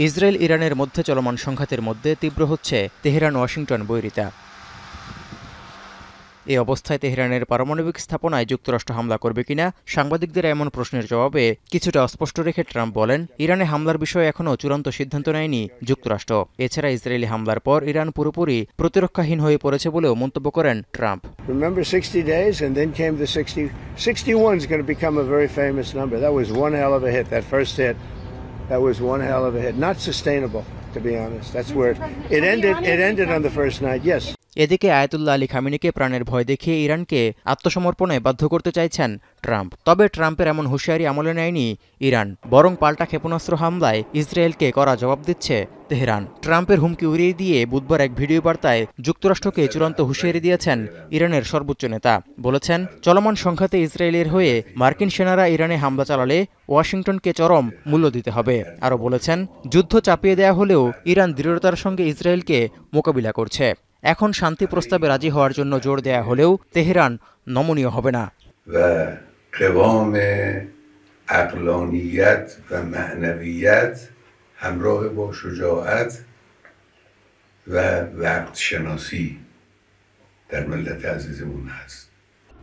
Israel ইরানের মধ্যে চলমান সংঘাতের মধ্যে তীব্র হচ্ছে তেহরান ওয়াশিংটন বৈরিতা। এই অবস্থায় তেহরানের পারমাণবিক স্থাপনায় যুক্তরাষ্ট্র হামলা করবে কিনা সাংবাদিকদের এমন প্রশ্নের জবাবে কিছুটা অস্পষ্ট রেখে ট্রাম্প বলেন, ইরানে হামলার বিষয়ে এখনও চূড়ান্ত সিদ্ধান্ত নেয়নি যুক্তরাষ্ট্র। এছাড়া ইসরায়েলি হামলার পর ইরান পুরোপুরি প্রতিরক্ষাহীন হয়ে পড়েছে বলেও মন্তব্য করেন Trump. Remember 60 days and then came the 60. 61 is going to become a very famous number. That was one hell of a hit. That first hit, that was one hell of a hit. Not sustainable, to be honest. That's where it ended. It ended on the first night. Yes. এদিকে Ayatollah Ali খামেনিকে প্রাণের ভয় দেখিয়ে ইরানকে আত্মসমর্পণে বাধ্য করতে চাইছেন Trump. তবে ট্রাম্পের এমন হুঁশিয়ারি আমলে নেয়নি ইরান, বরং পাল্টা ক্ষেপণাস্ত্র হামলায় ইসরায়েলকে কড়া জবাব দিচ্ছে তেহরান। ট্রাম্পের হুমকি উড়িয়ে দিয়ে বুধবার এক ভিডিও বার্তায় যুক্তরাষ্ট্রকে চূড়ান্ত হুঁশিয়ারি দিয়েছেন ইরানের সর্বোচ্চ নেতা। বলেছেন, চলমান সংঘাতে ইসরায়েলের হয়ে মার্কিন সেনারা ইরানে হামলা চালালে ওয়াশিংটনকে চরম মূল্য দিতে হবে। আরও বলেছেন, যুদ্ধ চাপিয়ে দেয়া হলেও ইরান দৃঢ়তার সঙ্গে ইসরায়েলকে মোকাবিলা করছে। এখন শান্তি প্রস্তাবে রাজি হওয়ার জন্য জোর দেয়া হলেও তেহরান নমনীয় হবে না।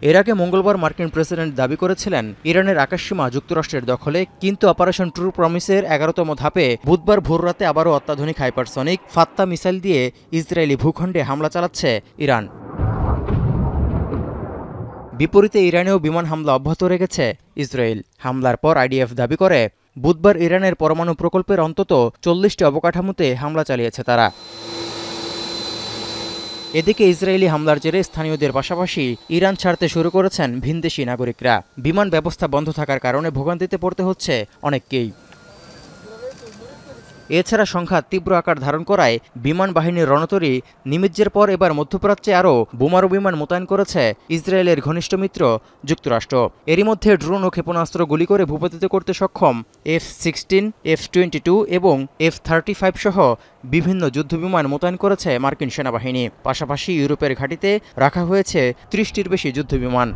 এর আগে মঙ্গলবার মার্কিন প্রেসিডেন্ট দাবি করেছিলেন ইরানের আকাশসীমা যুক্তরাষ্ট্রের দখলে, কিন্তু অপারেশন ট্রু প্রমিসের 11তম ধাপে বুধবার ভোররাতে আবারও অত্যাধুনিক হাইপারসনিক ফাত্তা মিসাইল দিয়ে ইসরায়েলি ভূখণ্ডে হামলা চালাচ্ছে ইরান। বিপরীতে ইরানেও বিমান হামলা অব্যাহত রেখেছে ইসরায়েল। হামলার পর আইডিএফ দাবি করে বুধবার ইরানের পরমাণু প্রকল্পের অন্তত 40টি অবকাঠামোতে হামলা চালিয়েছে তারা। এদিকে ইসরায়েলি হামলার জেরে স্থানীয়দের পাশাপাশি ইরান ছাড়তে শুরু করেছেন ভিনদেশি নাগরিকরা। বিমান ব্যবস্থা বন্ধ থাকার কারণে ভোগান্তিতে পড়তে হচ্ছে অনেককেই। এছাড়া সংঘাত তীব্র আকার ধারণ করায় বিমান বাহিনীর রণতরী নিমিজ্জের পর এবার মধ্যপ্রাচ্যে আরও বোমারু বিমান মোতায়েন করেছে ইসরায়েলের ঘনিষ্ঠ মিত্র যুক্তরাষ্ট্র। এরই মধ্যে ড্রোন ও ক্ষেপণাস্ত্র গুলি করে ভূপাতিত করতে সক্ষম F-16, F-22 এবং F-35 সহ বিভিন্ন যুদ্ধবিমান মোতায়েন করেছে মার্কিন সেনাবাহিনী। পাশাপাশি ইউরোপের ঘাঁটিতে রাখা হয়েছে 30টির বেশি যুদ্ধবিমান।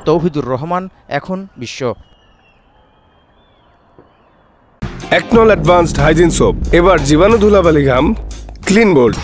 তৌহিদুর রহমান, এখন বিশ্ব। একনল অ্যাডভান্সড হাইজিন সোপ, এবার জীবাণু ধুলাবালি ঘাম ক্লিন বোল্ড।